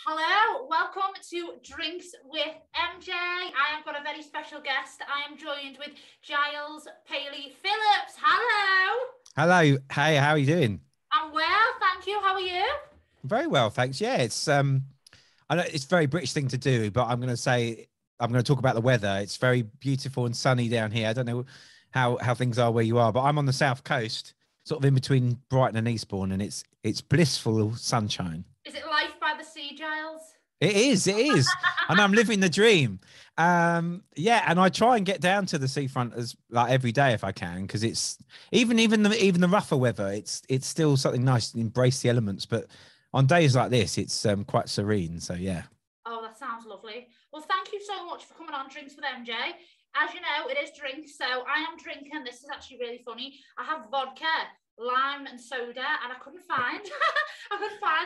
Hello, welcome to Drinks with MJ. I have got a very special guest. I am joined with Giles Paley Phillips. Hello. Hello. Hey, how are you doing? I'm well, thank you. How are you? Very well, thanks. Yeah, I know it's a very British thing to do, but I'm going to talk about the weather. It's very beautiful and sunny down here. I don't know how things are where you are, but I'm on the south coast, sort of in between Brighton and Eastbourne, and it's blissful sunshine. Is it life by the sea, Giles? It is, and I'm living the dream. Yeah, and I try and get down to the seafront as like every day if I can, because it's even the rougher weather. It's still something nice to embrace the elements, but on days like this, it's quite serene. So yeah. Oh, that sounds lovely. Well, thank you so much for coming on Drinks with MJ. As you know, it is drinks, so I am drinking. This is actually really funny. I have vodka, lime and soda, and I couldn't find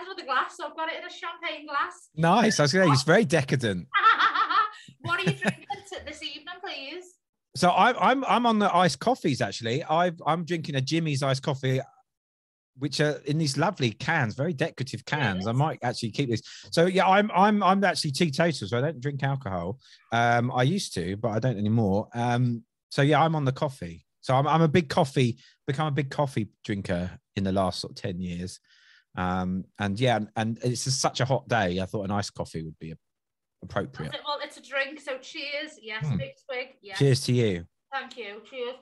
another glass, so I've got it in a champagne glass. Nice. I was going to say, it's very decadent. What are you drinking this evening, please? So I'm on the iced coffees actually. I'm drinking a Jimmy's iced coffee, which are in these lovely cans, very decorative cans. Yes. I might actually keep this. So yeah, I'm actually teetotal, so I don't drink alcohol. I used to, but I don't anymore. So yeah, I'm on the coffee. So I'm become a big coffee drinker in the last sort of 10 years. And yeah, and it's just such a hot day. I thought an iced coffee would be appropriate. Well, it's a drink, so cheers. Yes, big swig. Yes. Cheers to you. Thank you. Cheers.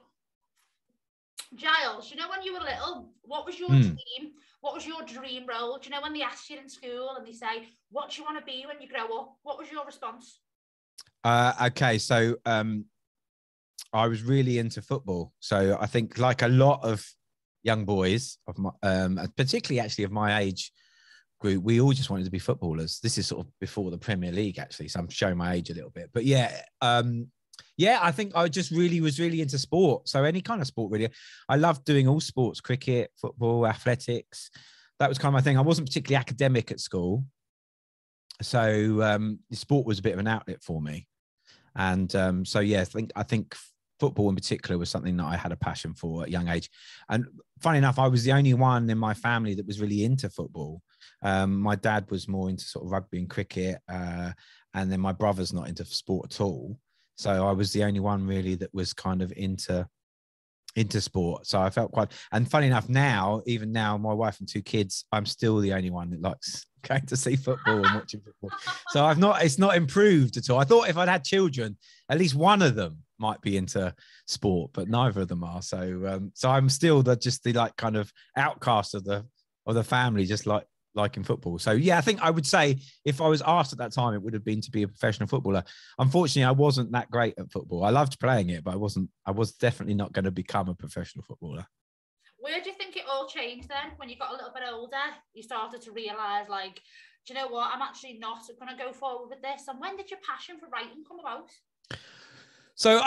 Giles, you know when you were little, what was your dream? What was your dream role? Do you know when they ask you in school and they say, what do you want to be when you grow up? What was your response? Okay, so I was really into football. So I think like a lot of young boys of my, particularly actually of my age group, we all just wanted to be footballers. This is sort of before the Premier League, actually. So I'm showing my age a little bit, but yeah, I think I just was really into sport. So any kind of sport, really. I loved doing all sports: cricket, football, athletics. That was kind of my thing. I wasn't particularly academic at school, so the sport was a bit of an outlet for me. And so yeah, I think football in particular was something that I had a passion for at a young age. And funny enough, I was the only one in my family that was really into football. My dad was more into sort of rugby and cricket, and then my brother's not into sport at all. So I was the only one really that was kind of into sport. So I felt quite, and funny enough, even now, my wife and 2 kids, I'm still the only one that likes going to see football and watching football. So it's not improved at all. I thought if I'd had children, at least one of them might be into sport, but neither of them are. So I'm still the like kind of outcast of the family, just liking football. So yeah, I think I would say if I was asked at that time, it would have been to be a professional footballer. Unfortunately, I wasn't that great at football. I loved playing it, but I was definitely not going to become a professional footballer. Where do you think it all changed then? When you got a little bit older, you started to realise, like, do you know what? I'm actually not going to go forward with this. And when did your passion for writing come about? So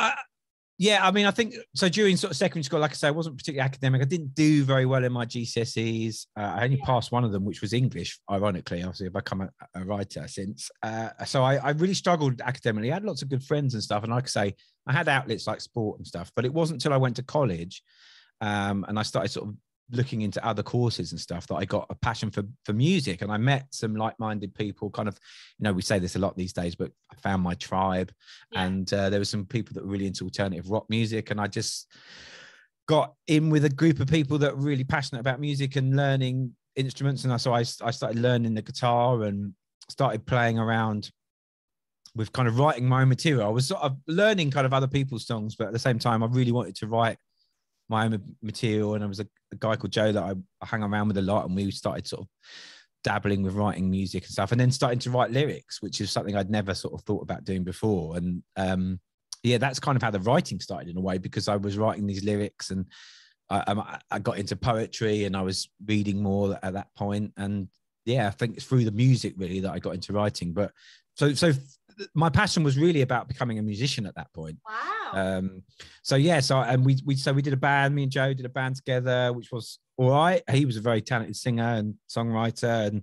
yeah, I mean, I think so during sort of secondary school, like I say, I wasn't particularly academic. I didn't do very well in my GCSEs. I only passed one of them, which was English, ironically. Obviously, I've become a writer since. So I really struggled academically. I had lots of good friends and stuff. And like I say, I had outlets like sport and stuff, but it wasn't until I went to college and I started sort of looking into other courses and stuff that I got a passion for music. And I met some like-minded people, kind of, we say this a lot these days, but I found my tribe. And there were some people that were really into alternative rock music. And I just got in with a group of people that were really passionate about music and learning instruments. And so I started learning the guitar and started playing around with kind of writing my own material. I was sort of learning kind of other people's songs, but at the same time, I really wanted to write my own material. And I was a guy called Joe that I hung around with a lot, and we started sort of dabbling with writing music and stuff, and then starting to write lyrics, which is something I'd never sort of thought about doing before. And yeah, that's kind of how the writing started in a way, because I was writing these lyrics, and I got into poetry, and I was reading more at that point. And yeah, I think it's through the music really that I got into writing. But so my passion was really about becoming a musician at that point. Wow. So yeah, we did a band. Me and Joe did a band together, which was all right. He was a very talented singer and songwriter,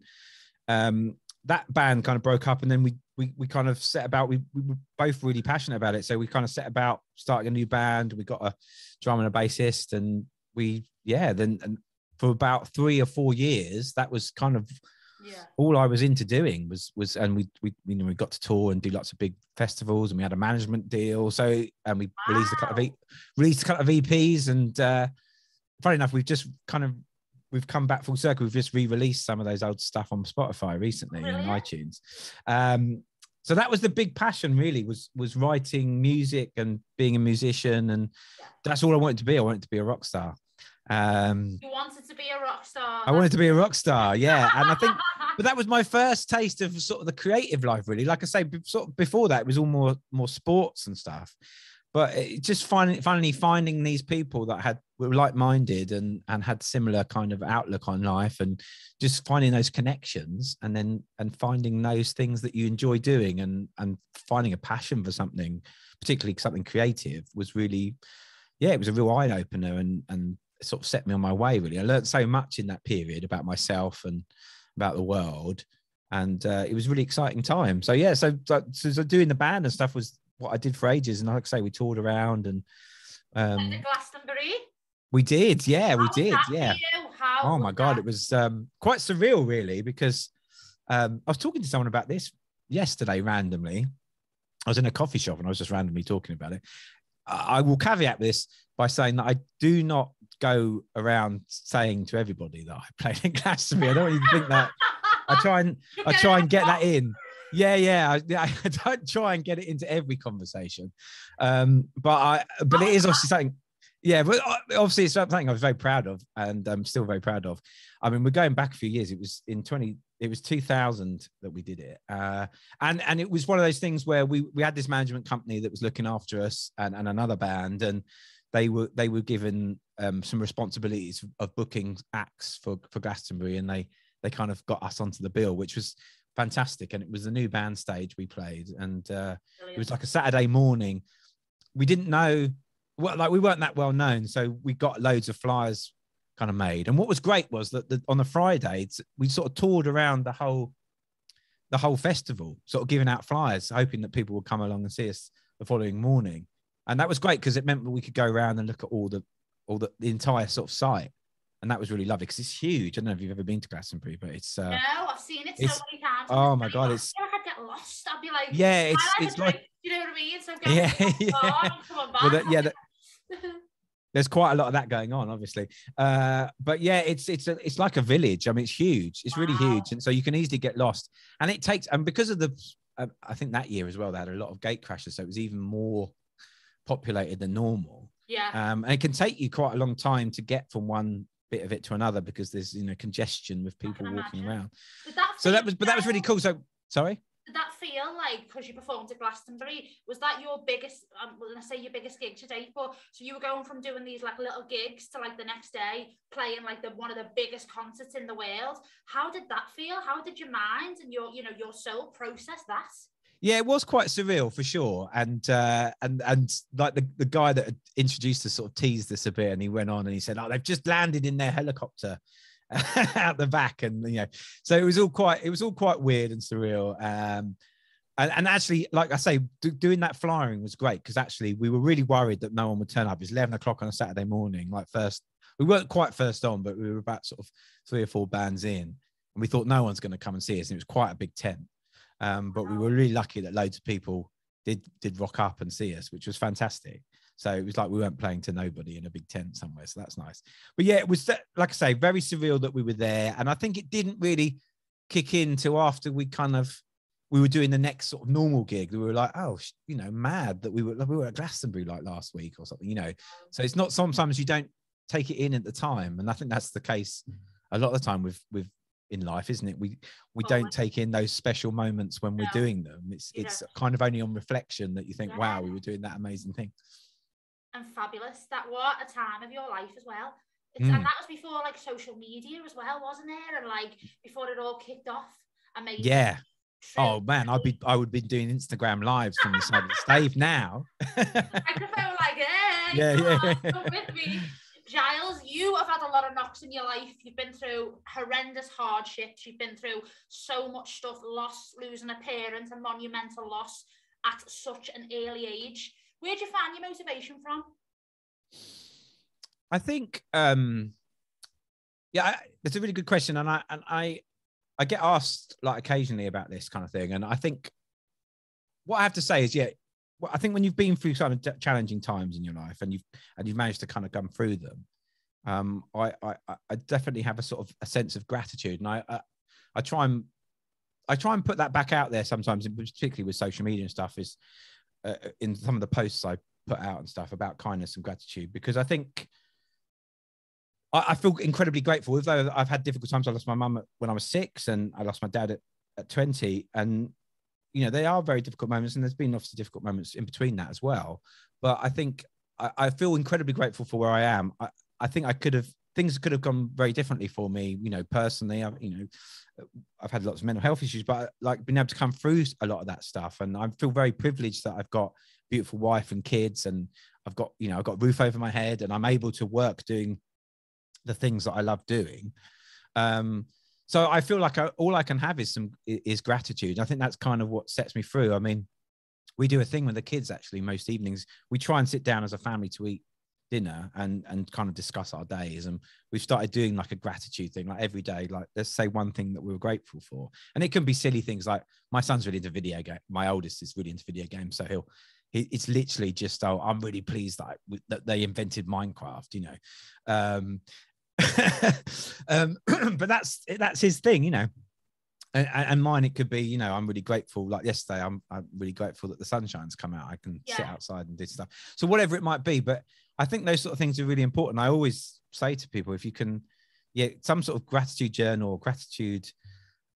and that band kind of broke up. And then we kind of set about. We were both really passionate about it, so we kind of set about starting a new band. We got a drummer and a bassist, and then for about 3 or 4 years, that was kind of all I was into doing was, and we got to tour and do lots of big festivals, and we had a management deal. So, and we released a couple of EPs, and funny enough, we've come back full circle. We've just re-released some of those old stuff on Spotify recently and iTunes. So that was the big passion, really, was writing music and being a musician, and that's all I wanted to be. I wanted to be a rock star. You wanted to be a rock star. I wanted to be a rock star, yeah. And I think, but that was my first taste of sort of the creative life, really. Like I say, sort of before that, it was all more sports and stuff. But it just finally finding these people that were like-minded and had similar kind of outlook on life, and just finding those connections, and finding those things that you enjoy doing, and finding a passion for something, particularly something creative, was really, it was a real eye-opener, and sort of set me on my way, really. I learned so much in that period about myself and about the world, and it was a really exciting time. So so doing the band and stuff was what I did for ages. And like I say, we toured around, and the Glastonbury. We did. Yeah. How oh my God, it was quite surreal, really, because I was talking to someone about this yesterday randomly. I was in a coffee shop and I was just randomly talking about it. I will caveat this by saying that I do not go around saying to everybody that I played in Glastonbury. I don't want you to think that. I try and get that in. Yeah. I don't try and get it into every conversation. But it is obviously something. Yeah, but obviously it's something I was very proud of, and I'm still very proud of. I mean, we're going back a few years. It was 2000 that we did it, and it was one of those things where we had this management company that was looking after us, and another band, and they were given some responsibilities of booking acts for Glastonbury, and they kind of got us onto the bill, which was fantastic. And it was the new band stage we played, and it was like a Saturday morning. We didn't know. Well, like, we weren't that well known, so we got loads of flyers kind of made. And what was great was that on the Friday, we sort of toured around the whole festival, sort of giving out flyers, hoping that people would come along and see us the following morning. And that was great because it meant that we could go around and look at all the entire sort of site. And that was really lovely because it's huge. I don't know if you've ever been to Glastonbury, but it's no, I've seen it so many times. Oh my God, I feel like I'd get lost. I'd be like, it's like, you know what I mean? So there's quite a lot of that going on, obviously. But yeah, it's like a village. I mean, it's huge. It's really huge, and so you can easily get lost. And it takes, and because of I think that year as well, they had a lot of gate crashes, so it was even more populated than normal. Yeah. And it can take you quite a long time to get from one bit of it to another because there's congestion with people walking around. That was really cool. So sorry. Did that feel like, because you performed at Glastonbury, was that your biggest, when I say your biggest gig to date, but so you were going from doing these like little gigs to like the next day playing like one of the biggest concerts in the world? How did that feel? How did your mind and your soul process that? Yeah, it was quite surreal for sure, and like the guy that introduced us sort of teased us a bit, and he went on and he said, "Oh, they've just landed in their helicopter out the back," and so it was all quite weird and surreal. And actually, like I say, doing that flyering was great because actually we were really worried that no one would turn up. It's 11 o'clock on a Saturday morning. Like, we weren't quite first on, but we were about sort of 3 or 4 bands in, and we thought no one's going to come and see us. And it was quite a big tent. But we were really lucky that loads of people did rock up and see us, which was fantastic. So it was like we weren't playing to nobody in a big tent somewhere. So that's nice. But yeah, it was, like I say, very surreal that we were there. And I think it didn't really kick in till after we were doing the next sort of normal gig. We were like, oh, mad that we were at Glastonbury like last week or something, So it's not, sometimes you don't take it in at the time. And I think that's the case a lot of the time with in life, isn't it? We don't take in those special moments when we're doing them. It's kind of only on reflection that you think, wow, we were doing that amazing thing. And fabulous. That what a time of your life as well. And that was before like social media as well, wasn't it? And like before it all kicked off. Amazing. Yeah. Oh man, I would be doing Instagram lives from the side of the stage now. Microphone like, hey, come with me. Giles, you have had a lot of knocks in your life. You've been through horrendous hardships. You've been through so much stuff, loss, losing a parent, a monumental loss at such an early age. Where'd you find your motivation from? I think, that's a really good question. And I I get asked like occasionally about this kind of thing, and I think what I have to say is, yeah, well, I think when you've been through kind of challenging times in your life, and you've managed to kind of come through them, I definitely have a sort of a sense of gratitude, and I try and put that back out there sometimes, particularly with social media and stuff, is in some of the posts I put out and stuff about kindness and gratitude, because I think I feel incredibly grateful. Although I've had difficult times, I lost my mum when I was 6, and I lost my dad at 20, and they are very difficult moments, and there's been obviously difficult moments in between that as well. But I think I feel incredibly grateful for where I am. I think things could have gone very differently for me, personally. I've had lots of mental health issues, but like being able to come through a lot of that stuff, and I feel very privileged that I've got a beautiful wife and kids, and I've got a roof over my head, and I'm able to work doing the things that I love doing. So I feel like all I can have is gratitude. I think that's kind of what sets me through. I mean, we do a thing with the kids actually most evenings. We try and sit down as a family to eat dinner and kind of discuss our days. And we've started doing like a gratitude thing, like every day, like let's say one thing that we were grateful for. And it can be silly things like my son's really into video game. My oldest is really into video games. So it's literally just, oh, I'm really pleased that they invented Minecraft, but that's his thing, and mine, it could be, I'm really grateful. Like yesterday, I'm really grateful that the sunshine's come out. I can sit outside and do stuff. So whatever it might be, but I think those sort of things are really important. I always say to people, if you can, some sort of gratitude journal or gratitude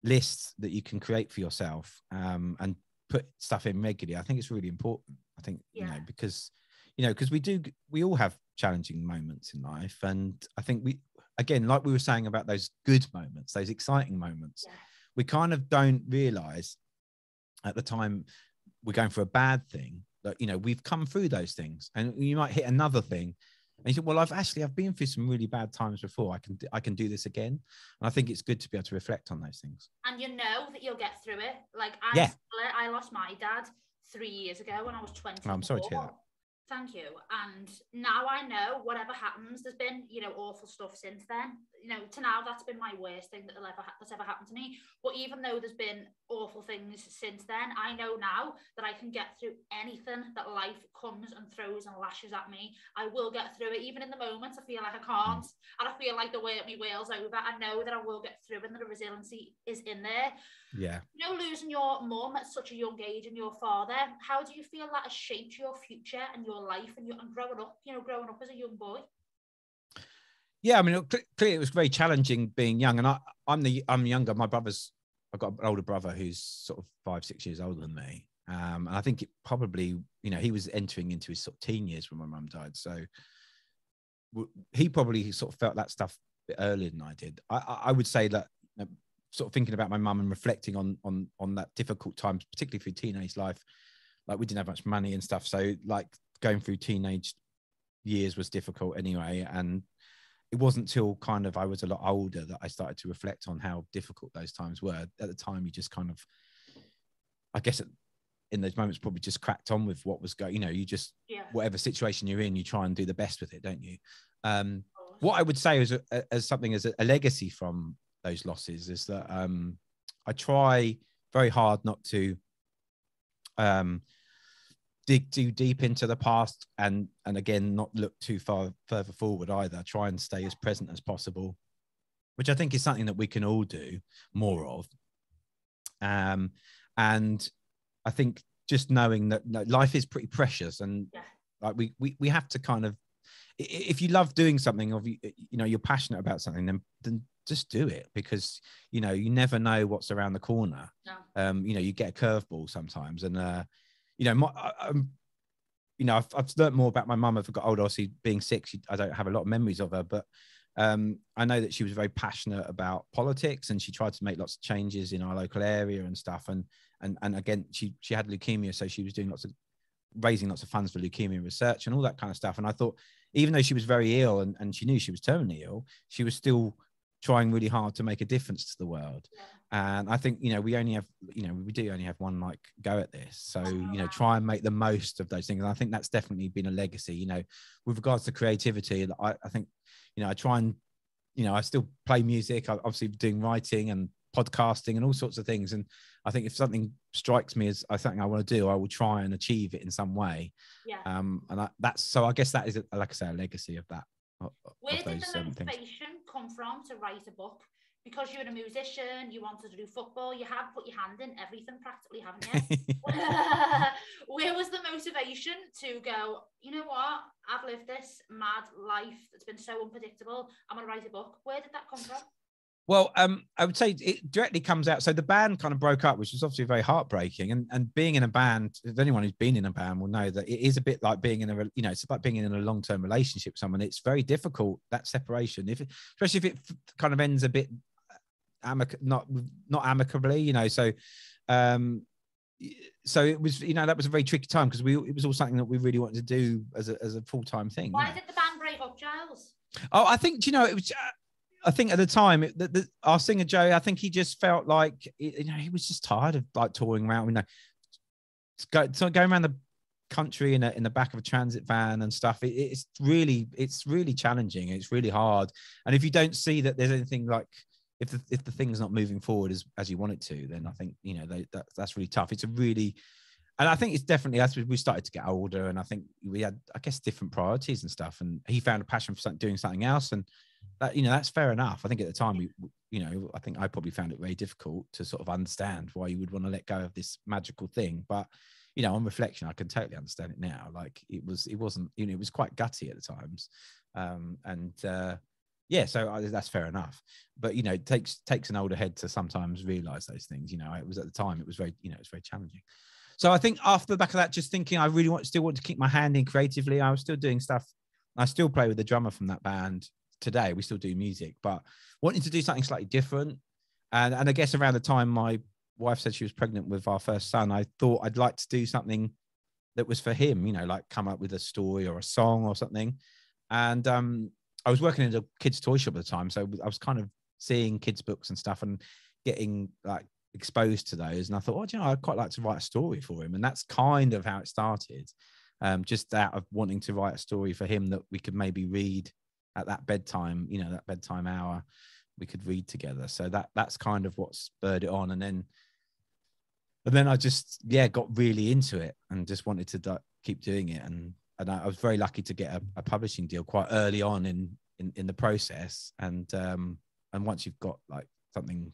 list that you can create for yourself, and put stuff in regularly. I think it's really important. I think, because we all have challenging moments in life. And I think again, like we were saying about those good moments, those exciting moments, we kind of don't realize at the time we're going for a bad thing that, we've come through those things, and you might hit another thing and you think, well, I've been through some really bad times before. I can do this again. And I think it's good to be able to reflect on those things. And that you'll get through it. Like I lost my dad 3 years ago when I was 20. Oh, I'm sorry to hear that. Thank you. And now I know whatever happens, there's been, awful stuff since then. To now, that's been my worst thing that's ever happened to me. But even though there's been awful things since then, I know now that I can get through anything that life comes and throws and lashes at me. I will get through it. Even in the moments I feel like I can't, and I feel like the way my wheel's over, I know that I will get through it, and the resiliency is in there. Yeah. Losing your mum at such a young age and your father, how do you feel that has shaped your future and your life and growing up as a young boy? Yeah, I mean, clearly it was very challenging being young, and I'm younger. I've got an older brother who's sort of 5-6 years older than me, and I think it probably, he was entering into his sort of teen years when my mum died, so he probably sort of felt that stuff a bit earlier than I did. I would say that, sort of thinking about my mum and reflecting on that difficult times, particularly through teenage life, like we didn't have much money and stuff, so like going through teenage years was difficult anyway. And it wasn't till kind of I was a lot older that I started to reflect on how difficult those times were. At the time, you just kind of, I guess in those moments, probably just cracked on with what was going, you just, whatever situation you're in, you try and do the best with it, don't you? What I would say is as something as a legacy from those losses is that I try very hard not to dig too deep into the past, and again, not look too far further forward either. Try and stay as present as possible, which I think is something that we can all do more of. And I think just knowing that life is pretty precious, and like we have to kind of, if you love doing something, or you're passionate about something, then just do it, because you never know what's around the corner. You get a curveball sometimes, and I've learned more about my mum as I got older. Obviously, being sick, I don't have a lot of memories of her, but I know that she was very passionate about politics, and she tried to make lots of changes in our local area and stuff. And again, she had leukemia, so she was doing raising lots of funds for leukemia research and all that kind of stuff. And I thought, even though she was very ill and she knew she was terminally ill, she was still trying really hard to make a difference to the world. And I think, we do only have one go at this. So, try and make the most of those things. And I think that's definitely been a legacy, with regards to creativity. I think, I try and, I still play music. I'm obviously doing writing and podcasting and all sorts of things. And I think if something strikes me as something I want to do, I will try and achieve it in some way. Yeah. And that's, so I guess that is, like I say, a legacy of that. Where did the motivation come from to write a book? Because you're a musician, you wanted to do football, you have put your hand in everything practically, haven't you? Where was the motivation to go, you know what, I've lived this mad life that's been so unpredictable, I'm going to write a book? Where did that come from? Well, I would say it directly comes out. So the band kind of broke up, which was obviously very heartbreaking. And being in a band, if anyone who's been in a band will know that it is a bit like being in a, it's like being in a long-term relationship with someone. It's very difficult, that separation, especially if it kind of ends a bit not amicably, So it was, that was a very tricky time because it was all something that we really wanted to do as a full-time thing. Why did the band break up, Giles? Oh, I think, it was. I think at the time, our singer Joe, I think he just felt like he was just tired of like touring around, going around the country in the back of a transit van and stuff. It's really challenging. It's really hard. And if you don't see that there's anything like, if the thing's not moving forward as you want it to, then I think that's really tough. And I think it's definitely, as we started to get older, and I think we had, I guess, different priorities and stuff. And he found a passion for doing something else, and that, that's fair enough. I think at the time, I think I probably found it very difficult to sort of understand why you would want to let go of this magical thing. But on reflection, I can totally understand it now. Like it wasn't, it was quite gutty at the times, so that's fair enough. But it takes an older head to sometimes realize those things. It was at the time, it was very, it was very challenging. So I think after the back of that, just thinking I really still want to keep my hand in creatively. I was still doing stuff. I still play with the drummer from that band today. We still do music, but wanting to do something slightly different. And I guess around the time my wife said she was pregnant with our first son, I thought I'd like to do something that was for him, like come up with a story or a song or something. And I was working in a kids' toy shop at the time, so I was kind of seeing kids' books and stuff and getting like exposed to those. And I thought, I'd quite like to write a story for him. And that's kind of how it started, just out of wanting to write a story for him that we could maybe read at that bedtime, that bedtime hour, we could read together. So that's kind of what spurred it on. And then I just, got really into it and just wanted to keep doing it. And I was very lucky to get a publishing deal quite early on in the process. And once you've got like something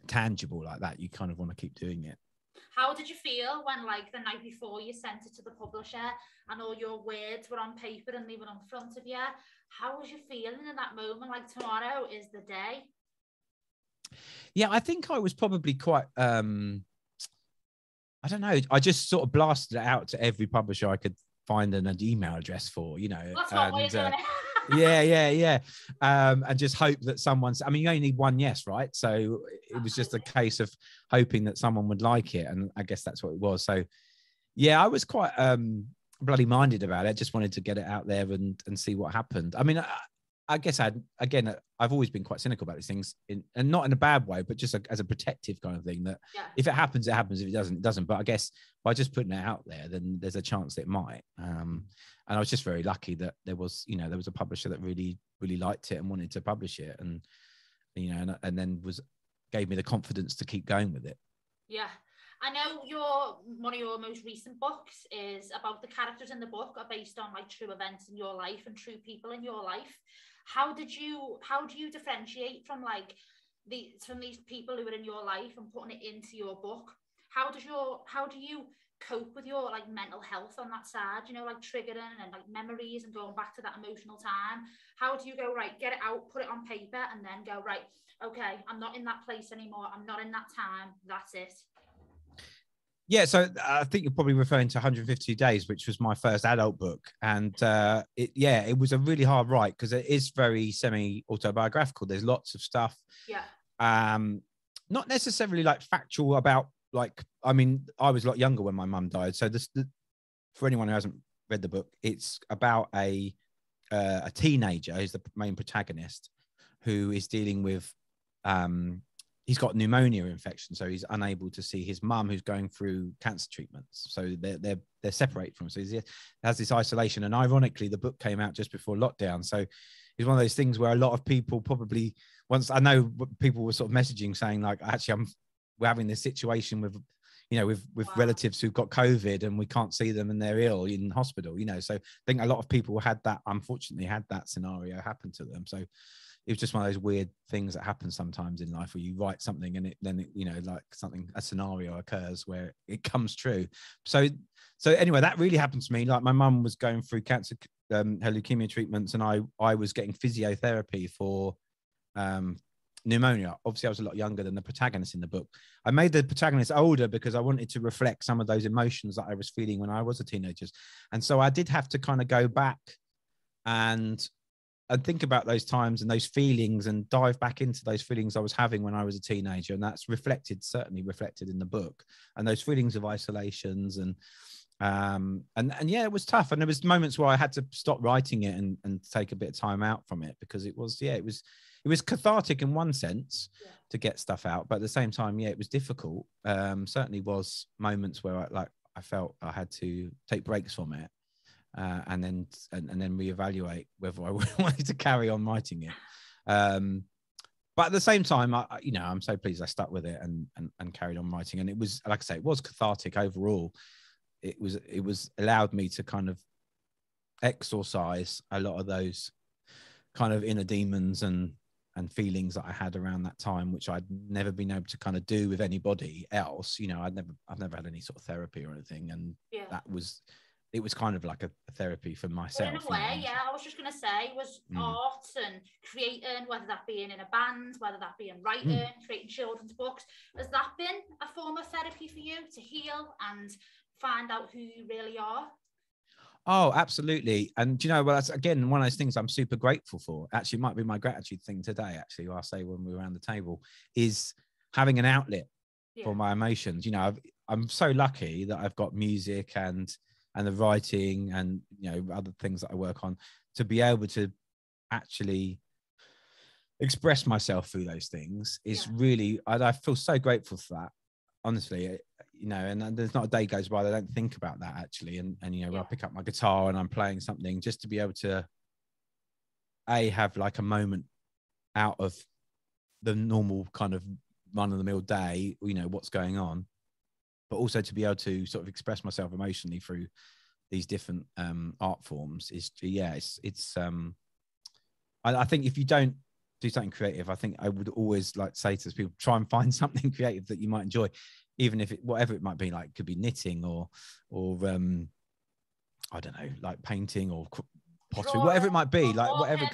tangible like that, you kind of want to keep doing it. How did you feel when, like, the night before you sent it to the publisher and all your words were on paper and they were in front of you? How was you feeling in that moment? Like, tomorrow is the day. Yeah, I think I was probably quite, I don't know. I just sort of blasted it out to every publisher I could find an email address for, That's what we're doing. Yeah. And just hope that someone's, I mean, you only need one yes, right? So it was just a case of hoping that someone would like it. And I guess that's what it was. So yeah, I was quite bloody minded about it. I just wanted to get it out there and see what happened. I mean, I guess I've always been quite cynical about these things, and not in a bad way, but just as a protective kind of thing, that if it happens, it happens. If it doesn't, it doesn't. But I guess by just putting it out there, then there's a chance that it might. And I was just very lucky that there was a publisher that really, really liked it and wanted to publish it, and and then gave me the confidence to keep going with it. Yeah. I know one of your most recent books is about the characters in the book are based on like true events in your life and true people in your life. How do you differentiate from these people who are in your life and putting it into your book? How do you cope with your like mental health on that side, like triggering and like memories and going back to that emotional time? How do you go, right, get it out, put it on paper, and then go, right, okay, I'm not in that place anymore, I'm not in that time, that's it? Yeah, so I think you're probably referring to 150 Days, which was my first adult book. And it was a really hard write because it is very semi-autobiographical. There's lots of stuff. Yeah. Not necessarily like factual about, like, I mean, I was a lot younger when my mum died. So for anyone who hasn't read the book, it's about a teenager who's the main protagonist who is dealing with he's got pneumonia infection, so he's unable to see his mum who's going through cancer treatments. So they're separated from him. So he has this isolation. And ironically, the book came out just before lockdown. So it's one of those things where a lot of people probably once I know people were sort of messaging saying like, actually, we're having this situation with, with Wow. relatives who've got COVID and we can't see them and they're ill in hospital, So I think a lot of people unfortunately had that scenario happen to them. So it was just one of those weird things that happen sometimes in life where you write something and then like a scenario occurs where it comes true. So anyway, that really happened to me. Like my mum was going through cancer, her leukemia treatments, and I was getting physiotherapy for pneumonia. Obviously, I was a lot younger than the protagonist in the book. I made the protagonist older because I wanted to reflect some of those emotions that I was feeling when I was a teenager. And so I did have to kind of go back and think about those times and those feelings and dive back into those feelings I was having when I was a teenager. And that's certainly reflected in the book, and those feelings of isolations and yeah, it was tough. And there was moments where I had to stop writing it and take a bit of time out from it, because it was cathartic in one sense to get stuff out, but at the same time, it was difficult. Certainly was moments where I felt I had to take breaks from it, and then reevaluate whether I wanted to carry on writing it. But at the same time, I'm so pleased I stuck with it and carried on writing. And it was, like I say, it was cathartic overall. It was allowed me to kind of exorcise a lot of those kind of inner demons and feelings that I had around that time, which I'd never been able to kind of do with anybody else. I've never had any sort of therapy or anything, and it was kind of like a therapy for myself. But in a way, I was just going to say, was art and creating, whether that be in a band, whether that be in writing, creating children's books, has that been a form of therapy for you to heal and find out who you really are? Oh, absolutely. And that's again one of those things I'm super grateful for. Actually, it might be my gratitude thing today, actually, I'll say when we're around the table, is having an outlet for my emotions. I'm so lucky that I've got music and the writing and other things that I work on to be able to actually express myself through those things. Is really, I feel so grateful for that, honestly. And there's not a day goes by that I don't think about that, actually. And when I pick up my guitar and I'm playing something, just to be able to have like a moment out of the normal kind of run of the mill day, what's going on, but also to be able to sort of express myself emotionally through these different art forms is, it's I think if you don't do something creative, I think I would always like say to people, try and find something creative that you might enjoy, even if whatever it might be, like could be knitting or I don't know, like painting or pottery, whatever it might be, like whatever.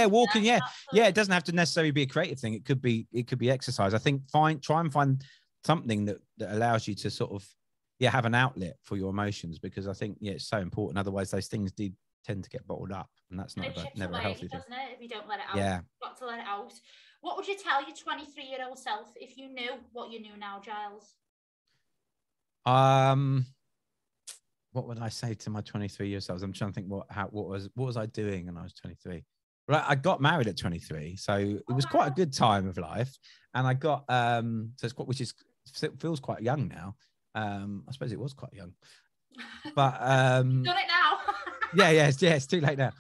Walking. Yeah. It doesn't have to necessarily be a creative thing. It could be exercise. I think try and find something that allows you to sort of have an outlet for your emotions, because I think it's so important. Otherwise, those things do tend to get bottled up, and that's never a healthy thing, doesn't it? If you don't let it out, you've got to let it out. What would you tell your 23-year-old self if you knew what you knew now, Giles? What would I say to my 23-year-old self? I'm trying to think what was I doing when I was 23? Well, I got married at 23, so it was quite a good time of life, and I got feels quite young now. I suppose it was quite young, but done it now. it's too late now.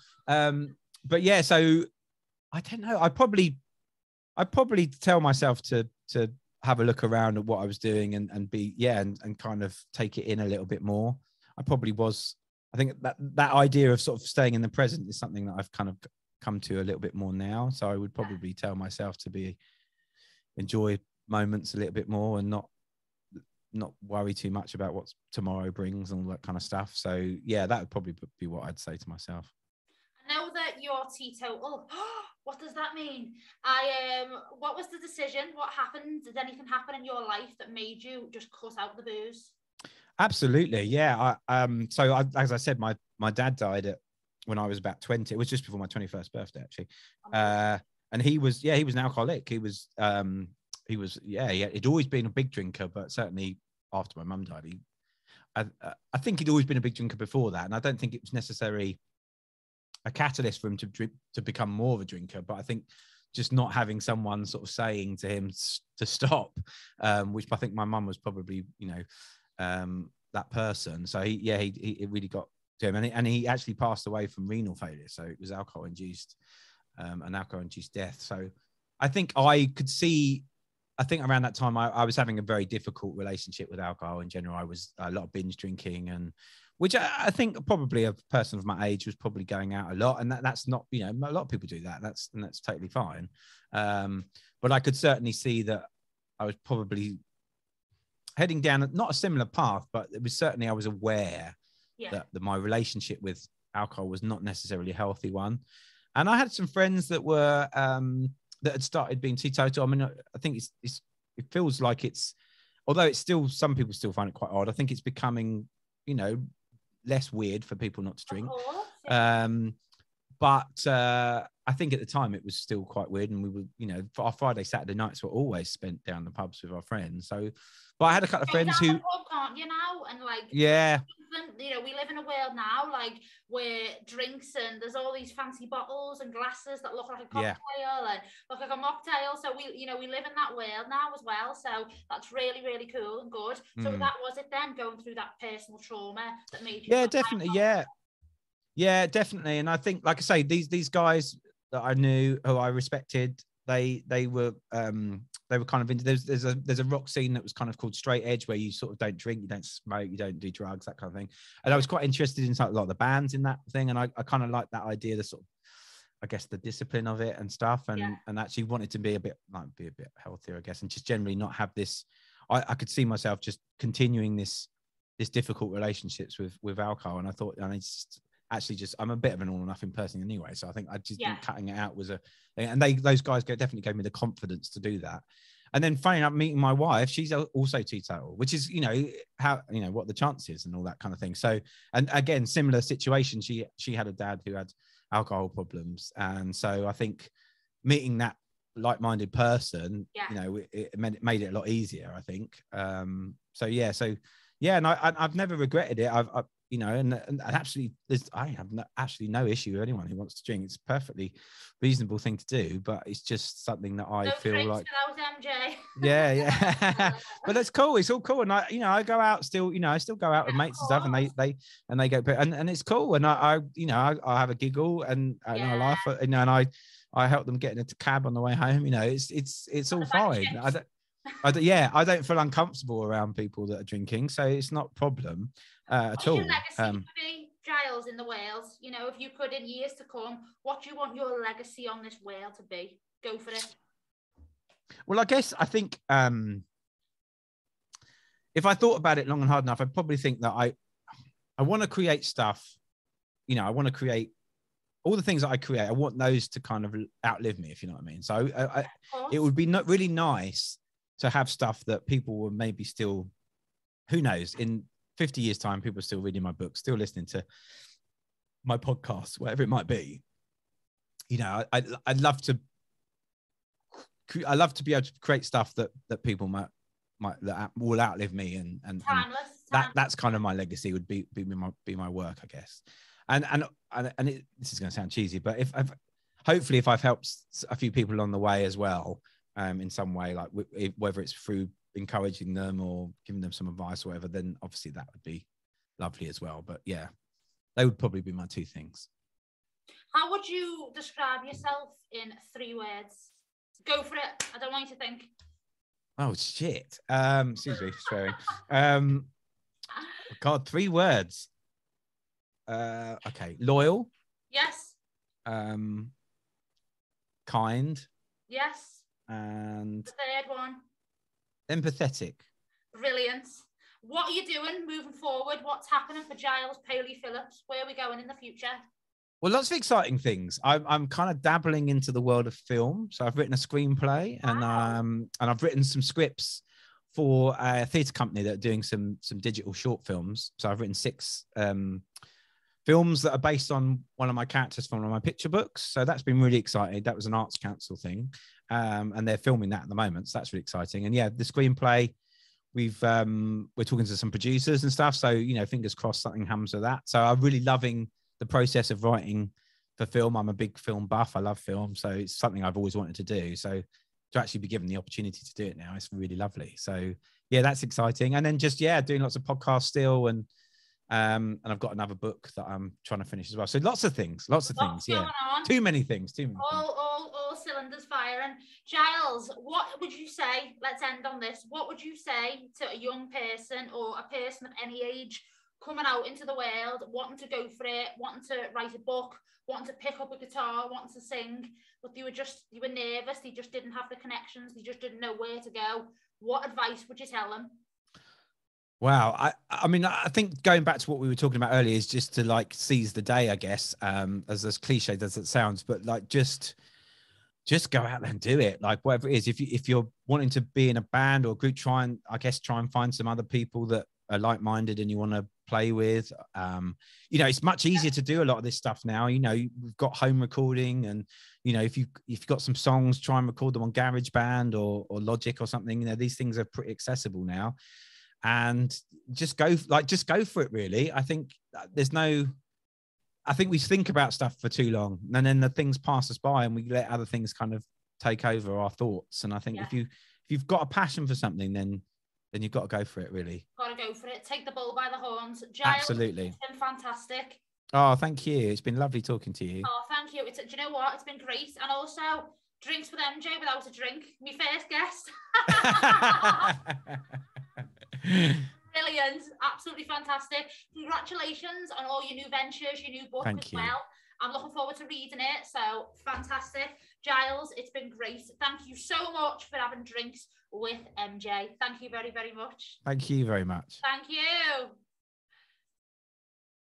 But so I don't know. I probably tell myself to have a look around at what I was doing and be and kind of take it in a little bit more. I think that idea of sort of staying in the present is something that I've kind of come to a little bit more now. So I would probably tell myself to enjoy moments a little bit more and not worry too much about what tomorrow brings and all that kind of stuff. So that would probably be what I'd say to myself. I know that you're teetotal. What does that mean? What was the decision? What happened? Did anything happen in your life that made you just cut out the booze? Absolutely, as I said, my dad died when I was about 20. It was just before my 21st birthday, actually. And he was an alcoholic. He'd always been a big drinker, but certainly after my mum died, I think he'd always been a big drinker before that, and I don't think it was necessarily a catalyst for him to become more of a drinker. But I think just not having someone sort of saying to him to stop, which I think my mum was probably, that person. So it really got to him, and he actually passed away from renal failure. So it was alcohol induced, an alcohol induced death. So I think I could see, I think around that time I was having a very difficult relationship with alcohol in general. I was a lot of binge drinking, and which I think probably a person of my age was probably going out a lot. And that's not, you know, a lot of people do that. That's totally fine. But I could certainly see that I was probably heading down not a similar path, but it was certainly, I was aware that my relationship with alcohol was not necessarily a healthy one. And I had some friends that were, that had started being teetotal. I mean, I think it feels like it's, although it's still, some people still find it quite odd. I think it's becoming, you know, less weird for people not to drink. But I think at the time it was still quite weird, and we were, you know, our Friday, Saturday nights were always spent down the pubs with our friends. So, but I had a couple of friends who, pub, can't you now? And like, yeah, you know, we live in a world now, like, where drinks, and there's all these fancy bottles and glasses that look like a cocktail and look like a mocktail. So we, you know, we live in that world now as well. So that's really, really cool and good. So that was it then, going through that personal trauma that made you. Yeah, definitely. Yeah, definitely. And I think, like I say, these guys that I knew, who I respected, they were kind of into, there's a rock scene that was kind of called straight edge, where you sort of don't drink, you don't smoke, you don't do drugs, that kind of thing. And I was quite interested in a lot of the bands in that thing, and I kind of like that idea, the sort of, I guess, the discipline of it and stuff, and actually wanted to be a bit healthier, I guess, and just generally not have this. I could see myself just continuing this difficult relationships with alcohol, and I thought, and it's just, actually, just, I'm a bit of an all or nothing person anyway, so I think I just think cutting it out was a thing. And those guys definitely gave me the confidence to do that. And then funny enough, meeting my wife, she's also teetotal, which is, you know, how, you know, what the chances and all that kind of thing. So, and again, similar situation, she had a dad who had alcohol problems, and so I think meeting that like-minded person, you know, it made it a lot easier, I think. So and I've never regretted it. I've you know, and absolutely, I have actually no issue with anyone who wants to drink. It's a perfectly reasonable thing to do, but it's just something that I feel like. MJ. Yeah. But that's cool. It's all cool, and I go out still. You know, I still go out with mates and stuff, and they go, and it's cool, and I have a giggle, and I laugh, you know, and I help them get in a cab on the way home. You know, it's all fine. I don't feel uncomfortable around people that are drinking, so it's not a problem at all. What's your legacy be, Giles, in the world? You know, if you could, in years to come, what do you want your legacy on this world to be? Go for it. Well, I think if I thought about it long and hard enough, I'd probably think that I want to create stuff. You know, I want to create all the things that I create. I want those to kind of outlive me, if you know what I mean. So it would be really nice to have stuff that people will maybe still, who knows, in 50 years time, people are still reading my books, still listening to my podcasts, whatever it might be. You know, I'd love to be able to create stuff that people might that will outlive me, and that's kind of my legacy, would be my work, I guess. And this is going to sound cheesy, but if I've helped a few people along the way as well, in some way, like whether it's through encouraging them or giving them some advice or whatever, then obviously that would be lovely as well. But yeah, they would probably be my two things. How would you describe yourself in 3 words? Go for it. I don't want you to think. Oh shit. Excuse me, swearing. God, 3 words. Okay. Loyal. Yes. Kind. Yes. And the 3rd one. Empathetic. Brilliant. What are you doing moving forward? What's happening for Giles Paley Phillips? Where are we going in the future? Well, lots of exciting things. I'm kind of dabbling into the world of film. So I've written a screenplay, and I've written some scripts for a theatre company that are doing some digital short films. So I've written 6 films that are based on one of my characters from one of my picture books. So that's been really exciting. That was an Arts Council thing. And they're filming that at the moment. So that's really exciting. And yeah, the screenplay, we're talking to some producers and stuff. So, you know, fingers crossed something happens with that. So I'm really loving the process of writing for film. I'm a big film buff. I love film. So it's something I've always wanted to do. So to actually be given the opportunity to do it now, it's really lovely. So yeah, that's exciting. And then just, doing lots of podcasts still. And I've got another book that I'm trying to finish as well. So lots of things. Yeah. Too many things. All cylinders firing. Giles, what would you say, let's end on this, what would you say to a young person or a person of any age coming out into the world, wanting to go for it, wanting to write a book, wanting to pick up a guitar, wanting to sing, but you were nervous, they just didn't have the connections, they just didn't know where to go? What advice would you tell them? Wow. I mean, I think going back to what we were talking about earlier is just to like seize the day, I guess, as cliche as it sounds, but like just go out there and do it. Like whatever it is, if you're wanting to be in a band or a group, try and find some other people that are like-minded and you want to play with. You know, it's much easier to do a lot of this stuff now. You know, we've got home recording, and you know, if you've got some songs, try and record them on GarageBand or Logic or something. You know, these things are pretty accessible now. And just go for it, really. I think we think about stuff for too long, and then the things pass us by and we let other things kind of take over our thoughts. And I think if you've got a passion for something, then you've got to go for it, really. Got to go for it. Take the bull by the horns. Giles, absolutely. It's been fantastic. Oh, thank you. It's been lovely talking to you. Oh, thank you. Do you know what? It's been great. And also, drinks with MJ without a drink. My first guest. Brilliant. Absolutely fantastic. Congratulations on all your new ventures, your new book as well. I'm looking forward to reading it. So fantastic. Giles, it's been great. Thank you so much for having drinks with MJ. Thank you very, very much. Thank you very much. Thank you.